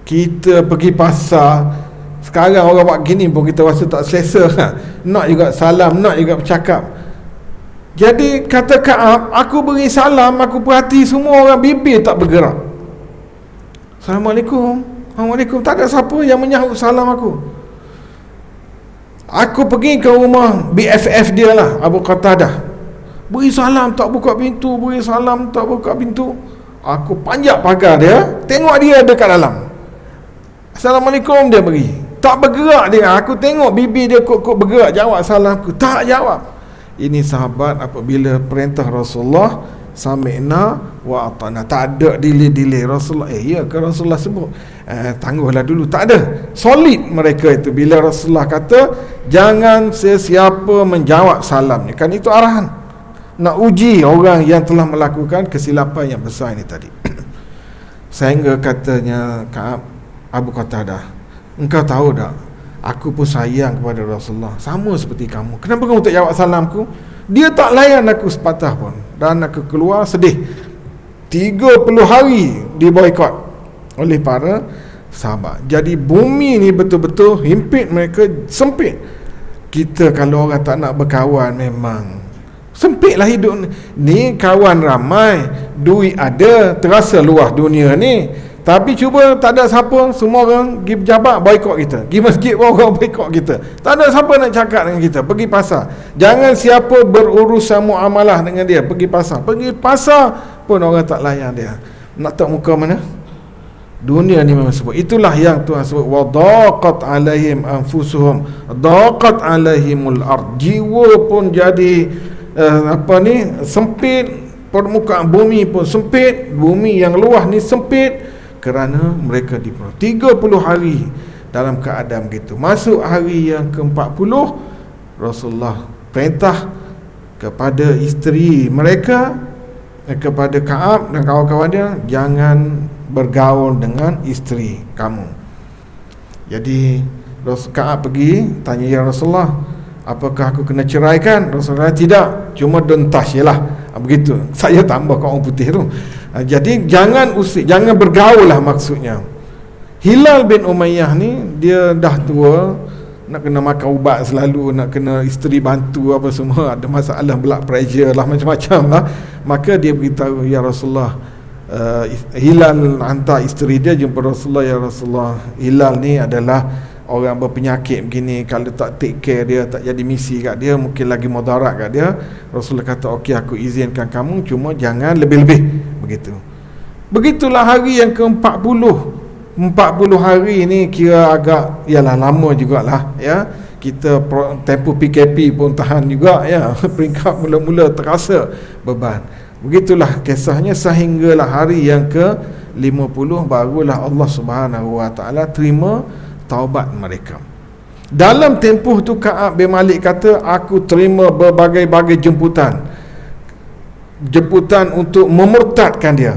Kita pergi pasar, sekarang orang buat gini pun kita rasa tak selesa. Nak juga salam, nak juga bercakap. Jadi kata Ka'ab, aku beri salam, aku perhati semua orang bibir tak bergerak. Assalamualaikum, Assalamualaikum, tak ada siapa yang menyahut salam aku. Aku pergi ke rumah BFF dia lah, Abu Qatadah. Beri salam tak buka pintu, beri salam tak buka pintu. Aku panjat pagar dia, tengok dia dekat dalam. Assalamualaikum dia beri. Tak bergerak dia. Aku tengok bibir dia kok bergerak jawab salam aku. Tak jawab. Ini sahabat apabila perintah Rasulullah sami'na wa ata'na. Tak ada delay Rasulullah. Ya ke Rasulullah sebut? Tangguhlah dulu. Tak ada. Solid mereka itu bila Rasulullah kata jangan sesiapa menjawab salamnya. Kan itu arahan. Nak uji orang yang telah melakukan kesilapan yang besar ini tadi. Sehingga katanya Ka'ab, Abu Qatadah, engkau tahu tak, aku pun sayang kepada Rasulullah sama seperti kamu. Kenapa kamu tak jawab salamku? Dia tak layan aku sepatah pun. Dan aku keluar sedih. 30 hari diboikot oleh para sahabat. Jadi bumi ni betul-betul himpit, mereka sempit. Kita kalau orang tak nak berkawan memang sempitlah hidup ni. Kawan ramai, duit ada, terasa luas dunia ni. Tapi cuba tak ada siapa, semua orang pergi pejabat boikot kita, pergi masjid orang boikot kita, tak ada siapa nak cakap dengan kita. Pergi pasar, jangan siapa berurusan muamalah dengan dia. Pergi pasar pun orang tak layan dia. Nak tahu muka mana? Dunia ni memang sebut. Itulah yang Tuhan sebut, wa daqat alaihim anfusuhum daqat alaihimul ard. Jiwa pun jadi sempit, permukaan bumi pun sempit, bumi yang luas ni sempit kerana mereka dibunuh. 30 hari dalam keadaan begitu. Masuk hari yang ke-40, Rasulullah perintah kepada isteri mereka, kepada Ka'ab dan kawan-kawan dia, jangan bergaul dengan isteri kamu. Jadi Ka'ab pergi tanya, ya Rasulullah, apakah aku kena ceraikan? Rasulullah, tidak, cuma dentas je lah. Begitu. Saya tambah kat orang putih tu. Jadi jangan usik, jangan bergaul lah maksudnya. Hilal bin Umayyah ni dia dah tua, nak kena makan ubat selalu, nak kena isteri bantu apa semua, ada masalah blood pressure lah, macam-macam lah. Maka dia beritahu, ya Rasulullah, Hilal hantar isteri dia jumpa Rasulullah, ya Rasulullah, Hilal ni adalah orang berpenyakit begini, kalau tak take care dia, tak jadi misi kat dia, mungkin lagi mudarat kat dia. Rasulullah kata, okey, aku izinkan kamu, cuma jangan lebih-lebih. Begitu. Begitulah hari yang ke-40. 40 hari ni kira agak, yalah, lama jugalah ya. Kita tempoh PKP pun tahan juga ya. Peringkat mula-mula terasa beban. Begitulah kisahnya sehinggalah hari yang ke-50 barulah Allah Subhanahu Wa Taala terima taubat mereka. Dalam tempoh tu Ka'ab bin Malik kata, aku terima berbagai-bagai jemputan untuk memurtadkan dia.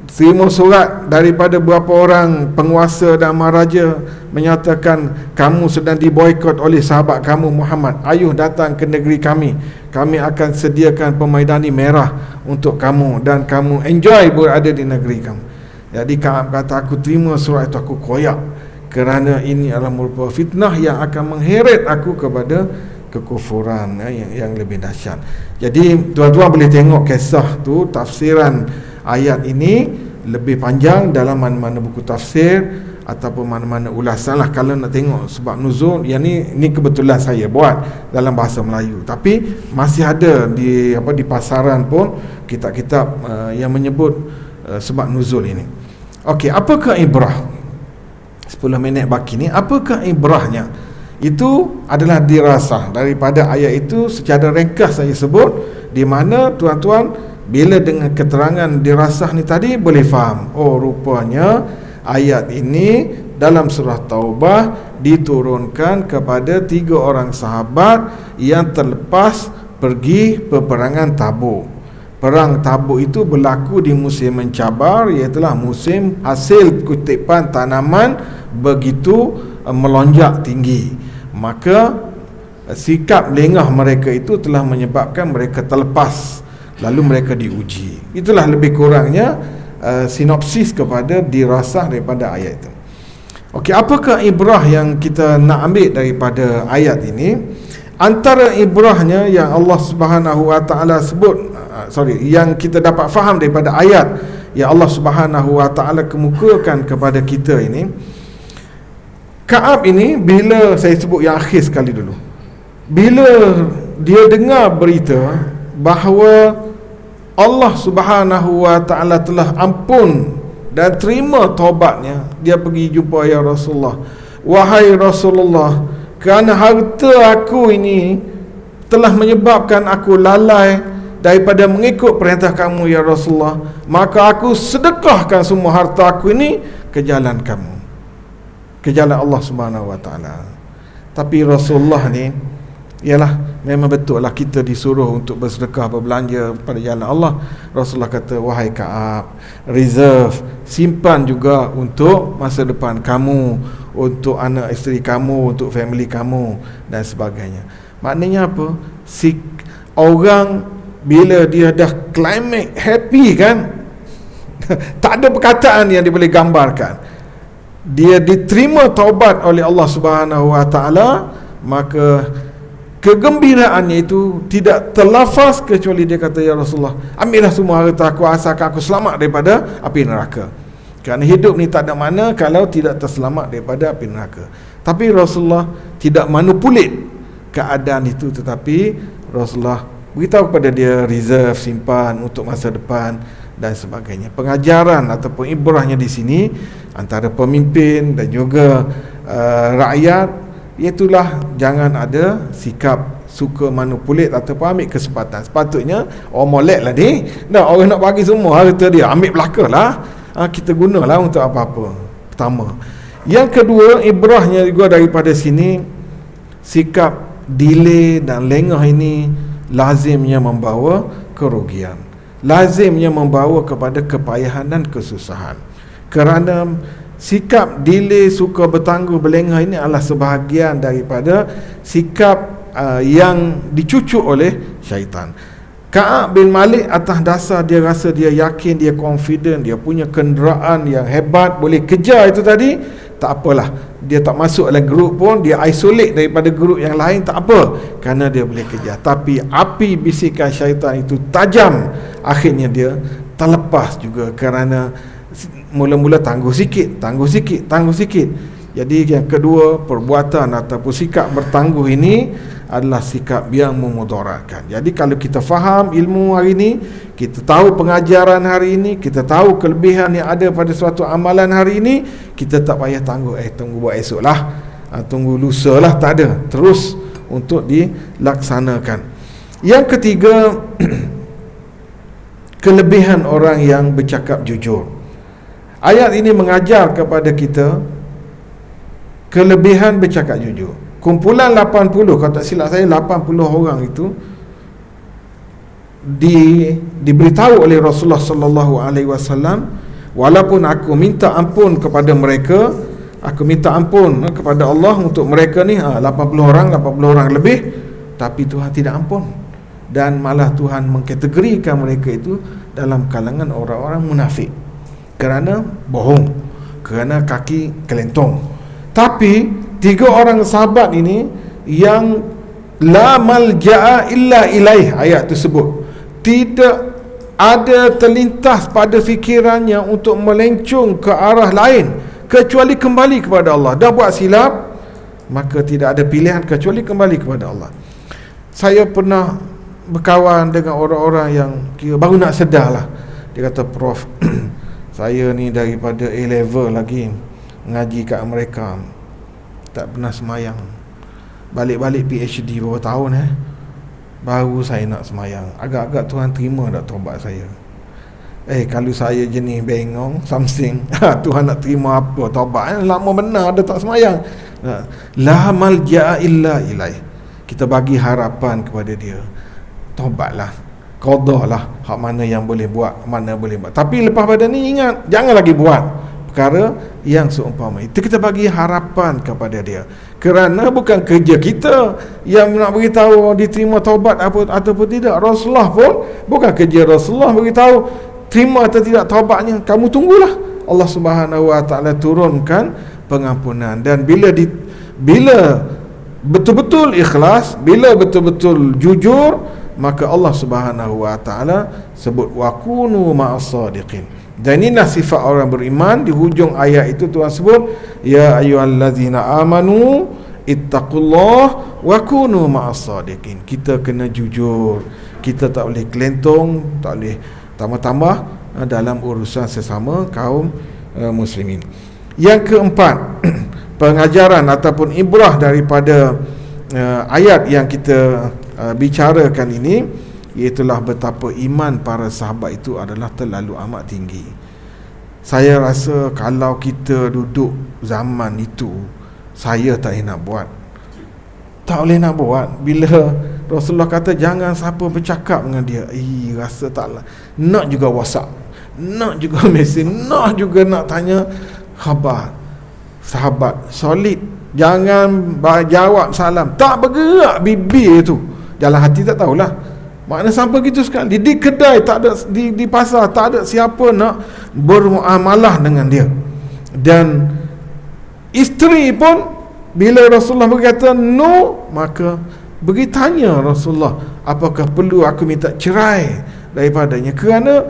Terima surat daripada beberapa orang penguasa dan maharaja menyatakan, kamu sedang diboikot oleh sahabat kamu Muhammad, ayuh datang ke negeri kami akan sediakan pemaidani merah untuk kamu dan kamu enjoy berada di negeri kamu. Jadi Ka'ab kata, aku terima surat itu, aku koyak, kerana ini adalah merupakan fitnah yang akan mengheret aku kepada kekufuran yang lebih dahsyat. Jadi tuan-tuan boleh tengok kisah tu, tafsiran ayat ini lebih panjang dalam mana-mana buku tafsir ataupun mana-mana ulasan lah kalau nak tengok sebab nuzul. Yang ni kebetulan saya buat dalam bahasa Melayu, tapi masih ada di pasaran pun kitab-kitab yang menyebut sebab nuzul ini. Okey, apakah ibrah? 10 minit baki ni, apakah ibrahnya? Itu adalah dirasah daripada ayat itu. Secara ringkas saya sebut, di mana tuan-tuan bila dengan keterangan dirasah ni tadi boleh faham, oh rupanya ayat ini dalam surah Taubah diturunkan kepada 3 orang sahabat yang terlepas pergi peperangan Tabuk. Perang Tabuk itu berlaku di musim mencabar, iaitu musim hasil kutipan tanaman begitu melonjak tinggi, maka sikap lengah mereka itu telah menyebabkan mereka terlepas, lalu mereka diuji. Itulah lebih kurangnya sinopsis kepada dirasah daripada ayat itu. Okey, apakah ibrah yang kita nak ambil daripada ayat ini? Antara ibrahnya yang Allah Subhanahu Wa Taala sebut, yang kita dapat faham daripada ayat yang Allah Subhanahu Wa Taala kemukakan kepada kita ini, Ka'ab ini, bila saya sebut yang akhir sekali dulu, bila dia dengar berita bahawa Allah Subhanahu Wa Taala telah ampun dan terima taubatnya, dia pergi jumpa ya Rasulullah. Wahai Rasulullah, kerana harta aku ini telah menyebabkan aku lalai daripada mengikut perintah kamu ya Rasulullah, maka aku sedekahkan semua harta aku ini ke jalan kamu, ke jalan Allah Subhanahu Wa Taala. Tapi Rasulullah ni, ialah memang betul lah kita disuruh untuk bersedekah, berbelanja pada jalan Allah. Rasulullah kata, wahai Ka'ab, reserve, simpan juga untuk masa depan kamu, untuk anak isteri kamu, untuk family kamu dan sebagainya. Maknanya apa? Orang bila dia dah climax happy kan, tak ada perkataan yang dia boleh gambarkan, dia diterima taubat oleh Allah Subhanahu Wa Taala, maka kegembiraannya itu tidak terlafaz kecuali dia kata, ya Rasulullah, ambillah semua harta aku asalkan aku selamat daripada api neraka. Kerana hidup ni tak ada makna kalau tidak terselamat daripada api neraka. Tapi Rasulullah tidak manipulit keadaan itu, tetapi Rasulullah beritahu kepada dia reserve, simpan untuk masa depan dan sebagainya. Pengajaran ataupun ibrahnya di sini antara pemimpin dan juga rakyat, iaitulah jangan ada sikap suka manipulit ataupun ambil kesempatan. Sepatutnya orang molek lah ni, orang nak bagi semua harta dia, ambil belaka lah, kita gunalah untuk apa-apa. Pertama. Yang kedua, ibrahnya juga daripada sini, sikap delay dan lengah ini lazimnya membawa kerugian, lazimnya membawa kepada kepayahan dan kesusahan. Kerana sikap delay, suka bertangguh, berlengah ini adalah sebahagian daripada sikap yang dicucuk oleh syaitan. Ka'ab bin Malik atas dasar dia rasa dia yakin, dia confident, dia punya kenderaan yang hebat, boleh kejar itu tadi, tak apalah, dia tak masuk dalam grup pun, dia isolate daripada grup yang lain, tak apa, kerana dia boleh kejar. Tapi api bisikan syaitan itu tajam, akhirnya dia terlepas juga, kerana mula-mula tangguh sikit. Jadi yang kedua, perbuatan ataupun sikap bertangguh ini adalah sikap yang memudaratkan. Jadi kalau kita faham ilmu hari ini, kita tahu pengajaran hari ini, kita tahu kelebihan yang ada pada suatu amalan hari ini, kita tak payah tunggu buat esok lah, tunggu lusa lah, tak ada, terus untuk dilaksanakan. Yang ketiga, kelebihan orang yang bercakap jujur. Ayat ini mengajar kepada kita kelebihan bercakap jujur. Kumpulan 80, kalau tak silap saya 80 orang itu diberitahu oleh Rasulullah sallallahu alaihi wasallam, walaupun aku minta ampun kepada mereka, aku minta ampun kepada Allah untuk mereka ni 80 orang lebih, tapi Tuhan tidak ampun, dan malah Tuhan mengkategorikan mereka itu dalam kalangan orang-orang munafik kerana bohong, kerana kaki kelentong. Tapi 3 orang sahabat ini yang la malja'a illa ilaih, ayat tersebut, tidak ada terlintas pada fikirannya untuk melencong ke arah lain kecuali kembali kepada Allah. Dah buat silap, maka tidak ada pilihan kecuali kembali kepada Allah. Saya pernah berkawan dengan orang-orang yang kira baru nak sedar lah. Dia kata, Prof, saya ni daripada A-level lagi ngaji kat mereka, tak pernah semayang, balik-balik PhD berapa tahun baru saya nak semayang. Agak-agak Tuhan terima tak taubat saya? Kalau saya jenis bengong something, Tuhan nak terima apa taubat? Lama benar dah tak semayang. La malja'a illa ilaih. Kita bagi harapan kepada dia, taubatlah, qadalah hak mana yang boleh buat, mana boleh buat. Tapi lepas pada ni ingat, jangan lagi buat perkara yang seumpama itu. Kita bagi harapan kepada dia, kerana bukan kerja kita yang nak beritahu diterima taubat apa ataupun tidak. Rasulullah pun bukan kerja Rasulullah beritahu terima atau tidak taubatnya. Kamu tunggulah Allah Subhanahu Wa Taala turunkan pengampunan. Dan bila betul-betul ikhlas, bila betul-betul jujur, maka Allah Subhanahu Wa Taala sebut wakunu ma'as sadiqin. Dan inilah sifat orang beriman. Di hujung ayat itu Tuhan sebut ya ayyuhallazina amanu ittaqullah wa kunu ma'as sadiqin. Kita kena jujur, kita tak boleh kelentong, tak boleh tambah-tambah dalam urusan sesama kaum muslimin. Yang keempat, pengajaran ataupun ibrah daripada ayat yang kita bicarakan ini, iaitulah betapa iman para sahabat itu adalah terlalu amat tinggi. Saya rasa kalau kita duduk zaman itu, saya tak boleh nak buat. Tak boleh nak buat. Bila Rasulullah kata jangan siapa bercakap dengan dia, rasa taklah. Nak juga WhatsApp, nak juga mesej, nak juga nak tanya khabar. Sahabat solid, jangan jawab salam, tak bergerak bibir tu. Dalam hati tak tahulah. Makna sampai gitu sekali. Di kedai tak ada, di pasar tak ada siapa nak bermuamalah dengan dia. Dan isteri pun bila Rasulullah berkata no, maka pergi tanya Rasulullah, apakah perlu aku minta cerai daripadanya? Kerana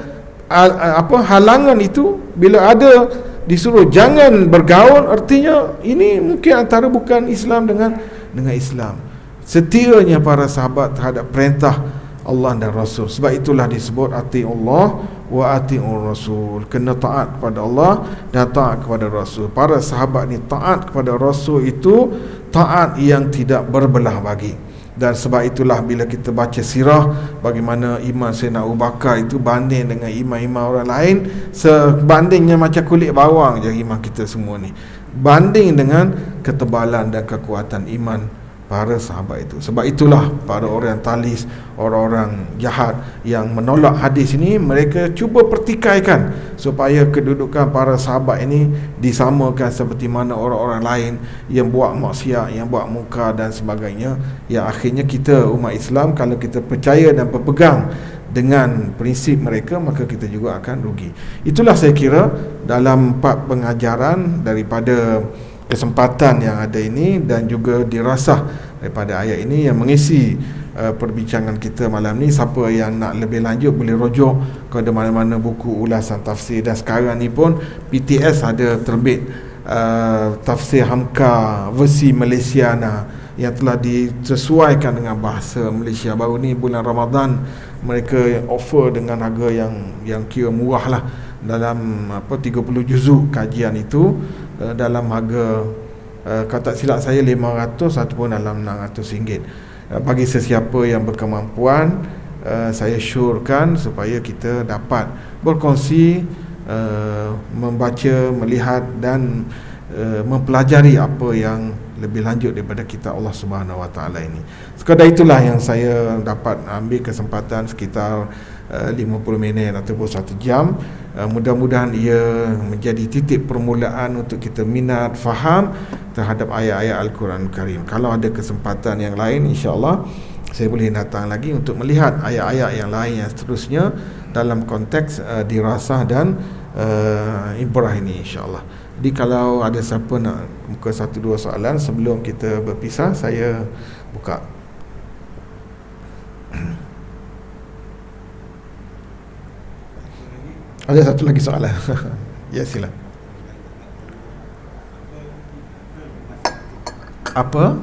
halangan itu bila ada disuruh jangan bergaul, artinya ini mungkin antara bukan Islam dengan Islam. Setianya para sahabat terhadap perintah Allah dan Rasul. Sebab itulah disebut ati'ullah wa ati'ur Rasul. Kena taat kepada Allah dan taat kepada Rasul. Para sahabat ni taat kepada Rasul itu taat yang tidak berbelah bagi. Dan sebab itulah bila kita baca sirah bagaimana iman Sayyidina Abu Bakar itu banding dengan iman-iman orang lain, sebandingnya macam kulit bawang je iman kita semua ni, banding dengan ketebalan dan kekuatan iman para sahabat itu. Sebab itulah para orientalis, orang-orang jahat yang menolak hadis ini, mereka cuba pertikaikan supaya kedudukan para sahabat ini disamakan seperti mana orang-orang lain yang buat maksiat, yang buat munkar dan sebagainya. Yang akhirnya kita umat Islam, kalau kita percaya dan berpegang dengan prinsip mereka, maka kita juga akan rugi. Itulah saya kira dalam 4 pengajaran daripada kesempatan yang ada ini dan juga dirasah daripada ayat ini yang mengisi perbincangan kita malam ni. Siapa yang nak lebih lanjut boleh rujuk kepada mana-mana buku ulasan tafsir. Dan sekarang ni pun PTS ada terbit tafsir Hamka versi Malaysiana yang telah disesuaikan dengan bahasa Malaysia. Baru ni bulan Ramadan mereka offer dengan harga yang kira murah lah, dalam 30 juzuk kajian itu dalam harga kalau tak silap saya 500 ataupun dalam RM600. Bagi sesiapa yang berkemampuan, saya syorkan supaya kita dapat berkongsi, membaca, melihat dan mempelajari apa yang lebih lanjut daripada kitab Allah Subhanahu Wa Taala ini. Sekadar itulah yang saya dapat ambil kesempatan sekitar 50 minit ataupun 1 jam. Mudah-mudahan ia menjadi titik permulaan untuk kita minat, faham terhadap ayat-ayat Al-Quran Karim. Kalau ada kesempatan yang lain, insya-Allah saya boleh datang lagi untuk melihat ayat-ayat yang lain yang seterusnya dalam konteks dirasah dan ibrah ini, insya-Allah. Jadi kalau ada siapa nak muka 1-2 soalan sebelum kita berpisah, saya buka. Ada satu lagi soalan. Ya, sila. Apa?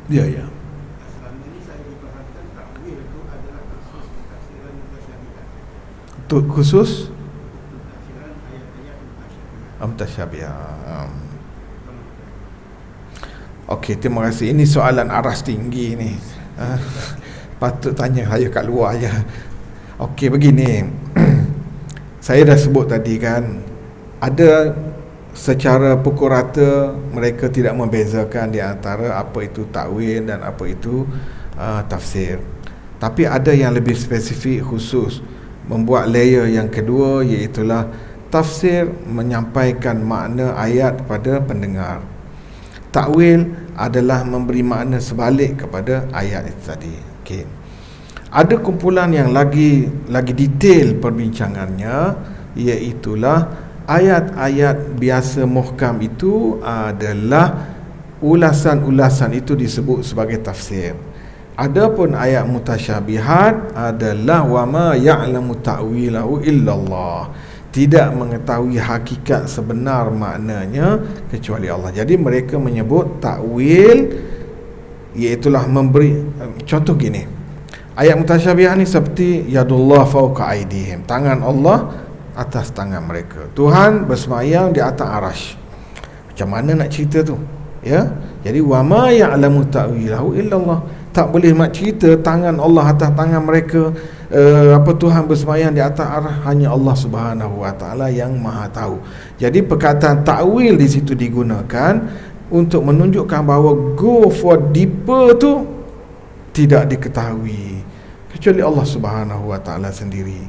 Ya, ya. Untuk khusus mutasyabihat. Okey, terima kasih. Ini soalan aras tinggi ni. Patut tanya saya kat luar aja. Okey, begini. Saya dah sebut tadi kan, ada secara pukul rata mereka tidak membezakan di antara apa itu takwil dan apa itu tafsir. Tapi ada yang lebih spesifik khusus membuat layer yang kedua, iaitulah tafsir menyampaikan makna ayat kepada pendengar. Takwil adalah memberi makna sebalik kepada ayat itu tadi. Okey. Ada kumpulan yang lagi detail perbincangannya, iaitulah ayat-ayat biasa muhkam itu adalah ulasan-ulasan itu disebut sebagai tafsir. Adapun ayat mutasyabihat adalah wama ya'lamu ta'wilahu illallah, tidak mengetahui hakikat sebenar maknanya kecuali Allah. Jadi mereka menyebut takwil iaitulah memberi, contoh gini, ayat mutasyabihat ni seperti yadullah fawqa aydihim, tangan Allah atas tangan mereka, Tuhan bersemayam di atas arasy. Macam mana nak cerita tu? Ya, jadi wama ya'lamu ta'wilahu illallah, tak boleh nak cerita tangan Allah atas tangan mereka, Tuhan bersemayam di atas arasy, hanya Allah Subhanahu wa taala yang Maha tahu. Jadi perkataan takwil di situ digunakan untuk menunjukkan bahawa go for deeper tu tidak diketahui kecuali Allah Subhanahu wa taala sendiri.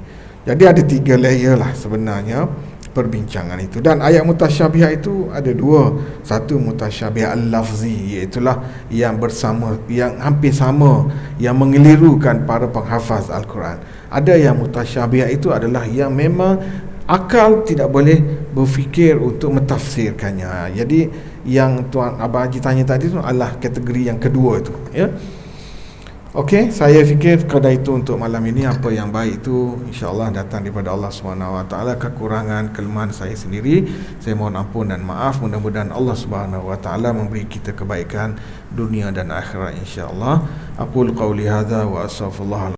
Jadi ada 3 layer lah sebenarnya perbincangan itu. Dan ayat mutasyabihat itu ada 2. Satu mutasyabihat al-lafzi, iaitulah yang bersama, yang hampir sama, yang mengelirukan para penghafaz Al-Quran. Ada yang mutasyabihat itu adalah yang memang akal tidak boleh berfikir untuk mentafsirkannya. Jadi yang Tuan Abang Haji tanya tadi itu adalah kategori yang kedua itu, ya. Okey, saya fikir sekadar itu untuk malam ini. Apa yang baik itu insya-Allah datang daripada Allah Subhanahu wa taala. Kekurangan, kelemahan saya sendiri, saya mohon ampun dan maaf. Mudah-mudahan Allah Subhanahu wa taala memberi kita kebaikan dunia dan akhirat insya-Allah. Aqul qauli hadza wa astaghfirullah.